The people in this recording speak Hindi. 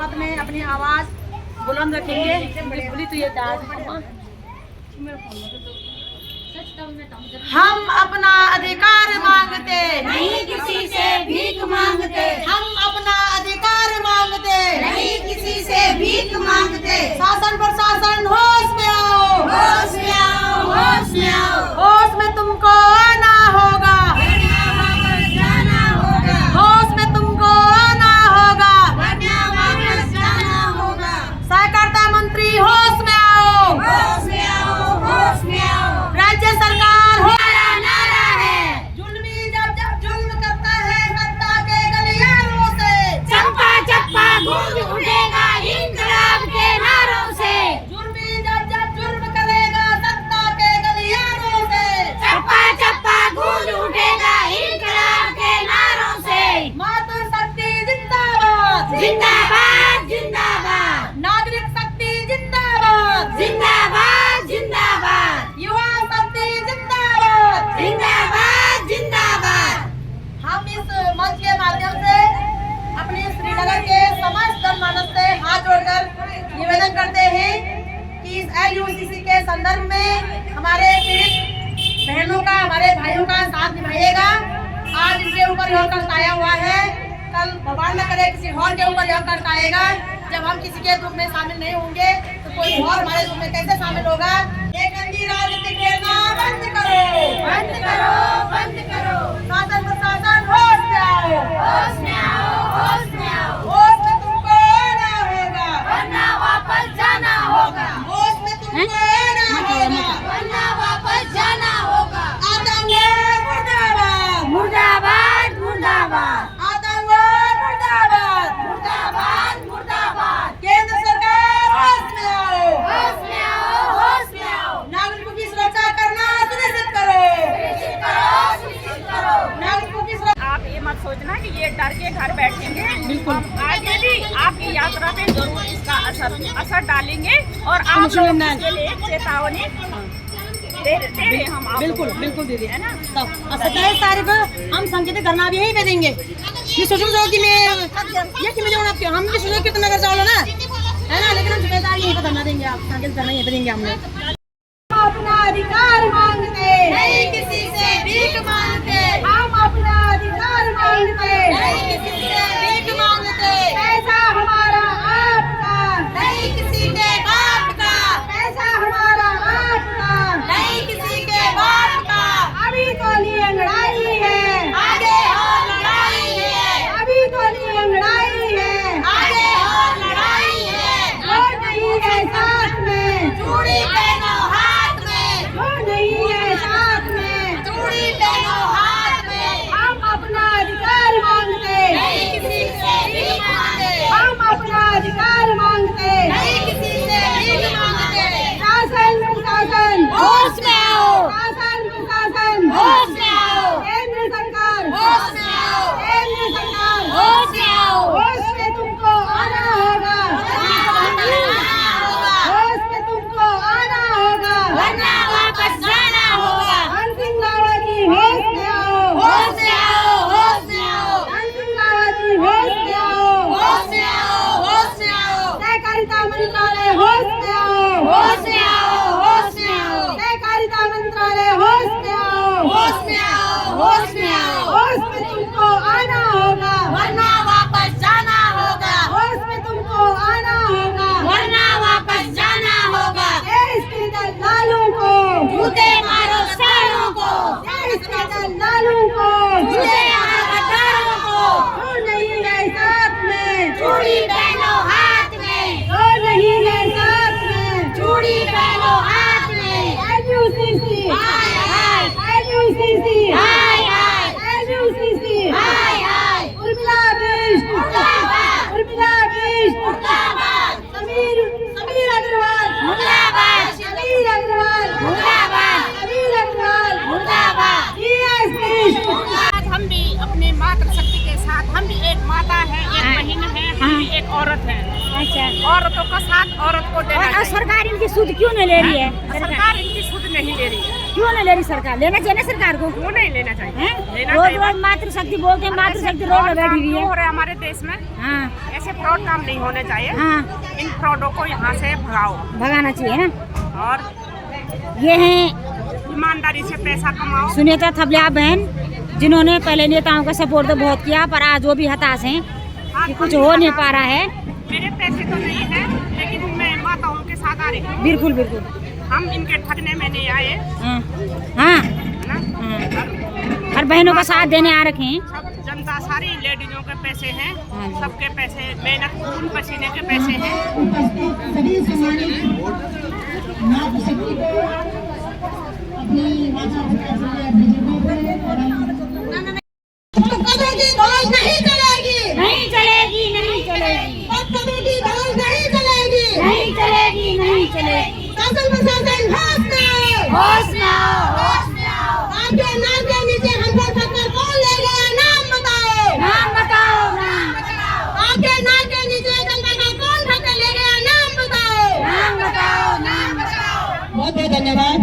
पद में अपनी आवाज बुलंद रखेंगे। बोली तो ये हम अपना अधिकार मांगते नहीं किसी से भीख मांगते, हम अपना अधिकार मांगते नहीं किसी से भीख मांगते। शासन प्रशासन होश में आओ, होश में आओ, होश में आओ, होश में तुमको आना होगा, वरना वापस जाना होगा, होश में तुमको आना होगा, वरना वापस जाना होगा। सहकारिता मंत्री होश में आओ, होश में आओ, होश में आओ। राज्य सरकार हो नारा नारा है, जुल्मी जब जुल्म करता है सत्ता के गलियारों से, चंपा चप्पा गूंज उठेगा इंकलाब के नारों से। जुल्मी जब जुल्म करेगा सत्ता के गलियारों से, चप्पा चप्पा गूंज उठेगा इंकलाब के नारों से। मातृशक्ति जिंदाबाद, जिंदाबाद जिंदाबाद, नागरिक शक्ति जिंदाबाद, जिंदाबाद जिंदाबाद, युवा शक्ति जिंदाबाद। जिंदाबाद जिंदाबाद। हम इस मंच के माध्यम से अपने श्रीनगर के समस्त जनमानस से हाथ जोड़कर निवेदन करते हैं कि इस LUCC के संदर्भ में हमारे पीड़ित बहनों का, हमारे भाइयों का साथ निभाइएगा। आज इनके ऊपर यह कष्ट आया हुआ है, कल भगवान न करे किसी और के ऊपर यह कष्ट आएगा। जब हम किसी के दुख में शामिल नहीं होंगे तो कोई और हमारे दुख में कैसे शामिल होगा। ये गंदी राजनीति खेलना बंद करो, बंद करो, बंद करो। शासन प्रशासन होश में आओ, होश में आओ, होश में आओ, होश में तुमको आना होगा, वरना वापस जाना होगा, होश में तुमको आना होगा। वरना वापस जाना होगा। आतंकवाद मुर्दाबाद, मुर्दाबाद मुर्दाबाद, आतंकवाद मुर्दाबाद, मुर्दाबाद मुर्दाबाद। केंद्र सरकार होश में आओ, होश में आओ, होश में आओ। नागरिकों की सुरक्षा करना सुनिश्चित करो, सुनिश्चित करो, सुनिश्चित करो। नागरिकों की सुरक्षा। आप ये मत सोचना कि ये डर के घर बैठेंगे। बिल्कुल आगे भी आपकी यात्रा पे जरूर इसका असर डालेंगे और आप लोग इसके लिए चेतावनी दे रहे हम आप बिल्कुल लोगों को। बिल्कुल दीदी है ना। तो 27 तारीख को हम संकेत धरना भी यहीं पे देंगे। ये सोचो कि मैं ये कि मुझे आपके हम भी सोचो कितना कर जाओ ना, है ना, लेकिन हम जिम्मेदारी यहीं पे धरना देंगे। आप संकेत धरना यहीं पे देंगे हम लोग। अपना अधिकार मांगते नहीं किसी से भीख मांगते, हम अपना अधिकार मांगते नहीं किसी से भीख मांगते। पैसा हमारा आपका, नहीं किसी के बाप का, पैसा हमारा आपका, नहीं किसी के बाप का। अभी तो नहीं अंगड़ाई है, आगे और लड़ाई है, अभी तो नहीं अंगड़ाई है, आगे और लड़ाई है। वो नहीं है साथ में, चूड़ी पहनो हाथ में, वो नहीं है साथ में, चूड़ी पहनो हाथ में। हम अपना अधिकार मांगते नहीं किसी से भीख मांगते, हम अपना अधिकार मांगते नहीं किसी से भीख मांगते। शासन प्रशासन होश में आओ, शासन प्रशासन होश में आओ, केंद्र सरकार होश में आओ, केंद्र सरकार होश में आओ। होश में तुमको आना होगा, होश में तुमको आना होगा, वरना वापस जाना होगा। धन सिंह रावत जी होश में आओ, होश में आओ, होश में आओ, धन सिंह रावत जी होश में आओ, होश में आओ, होश में आओ, सहकारिता मंत्रालय होश में आओ, होश में आओ, होश में आओ, सहकारिता मंत्रालय होश में आओ, होश में आओ, होश में आओ। होश में तुमको आना होगा, वरना वापस जाना होगा, होश में तुमको आना होगा। वरना वापस जाना होगा। देश के दलालों को, जूते मारो सालों को, देश के दलालों को, जूते मारो गद्दारों को। जो नहीं है साथ में, चूड़ी पहनो हाथ में, जो नहीं है साथ में, चूड़ी पहनो हाथ में। LUCC, हाय हाय, LUCC, हाय हाय, LUCC, हाय हाय। उर्मिला बिष्ट, मुर्दाबाद, उर्मिला बिष्ट, मुर्दाबाद, समीर अग्रवाल, मुर्दाबाद, समीर अग्रवाल, मुर्दाबाद, समीर अग्रवाल, मुर्दाबाद। DS बिष्ट। आज हम भी अपने मातृशक्ति के साथ, हम भी एक माता है, एक बहन है, हम भी एक औरत है। अच्छा, औरतों का साथ औरत को देना और चाहिए। सरकार इनकी सूद क्यों नहीं ले रही है? सरकार इनकी सुध नहीं ले रही है। क्यों नहीं ले रही सरकार? लेना चाहिए ना सरकार को। क्यों नहीं लेना चाहिए? लेना रोज चाहिए। रोज मातृशक्ति बोलते हैं, मातृशक्ति रोड में बैठी हुई क्यों है। हो रहा है हमारे देश में? हाँ ऐसे फ्रॉड काम नहीं होने चाहिए। हाँ, इन फ्रॉडों को यहाँ से भगाओ भगाना चाहिए ना। और ये हैं ईमानदारी से पैसा कमाओ। सुनीता थपलिया बहन, जिन्होंने पहले नेताओं का सपोर्ट तो बहुत किया, पर आज वो भी हताश हैं कि कुछ हो नहीं पा रहा है। मेरे पैसे तो नहीं है, लेकिन मैं माताओं के साथ आ रही हूँ। बिल्कुल बिल्कुल। हम इनके ठगने में नहीं आए, हाँ हाँ है ना? हाँ, हर बहनों का साथ देने आ रखे हैं। सब जनता, सारी लेडीजों के पैसे हैं, हाँ जी। सबके पैसे, मेहनत खून पसीने के पैसे हैं। कदों की दौड़ नहीं चलेगी, नहीं चलेगी, नहीं चलेगी, कदों की दौड़ नहीं चलेगी, नहीं चलेगी, नहीं चलेगी। शासन प्रशासन होश में आओ, होश में आओ, होश में आओ। आपके नाम के नीचे हमको ठक्कर कौन ले गया, नाम बताओ, नाम बताओ, नाम बताओ, आपके नाम के नीचे जनता का कौन ठक्कर ले गया, नाम बताओ, नाम बताओ, नाम बताओ। बहुत बहुत धन्यवाद।